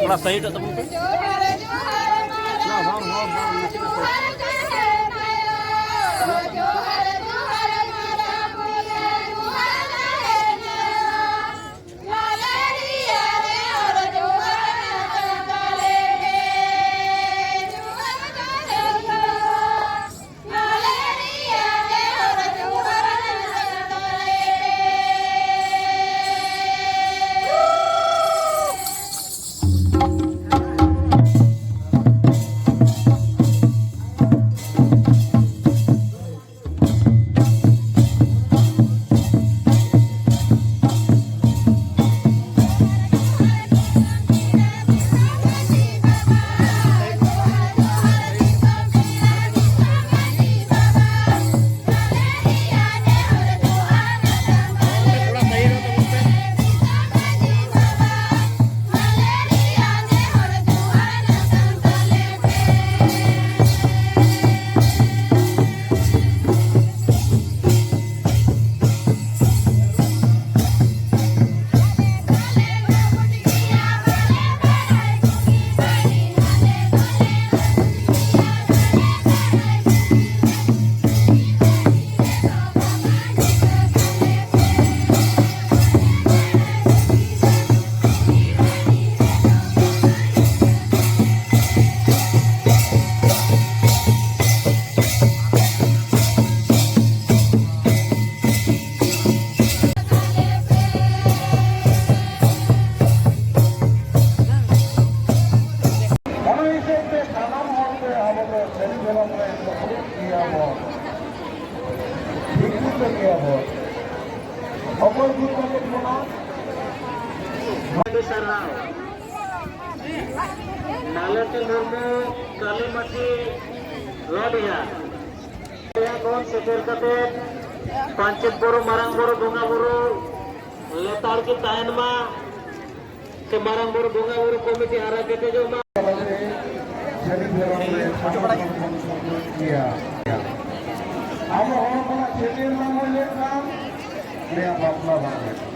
थोड़ा सही तो Nalati Murmu Kalimati Rodia kon seter kate Pancet Boro Marang Boro Bunga Boro letar ki tahan ma ke Marang Boro Bunga Boro komiti hara kete jo ma Ama orang-orang kecil namanya kan dia bapla banget.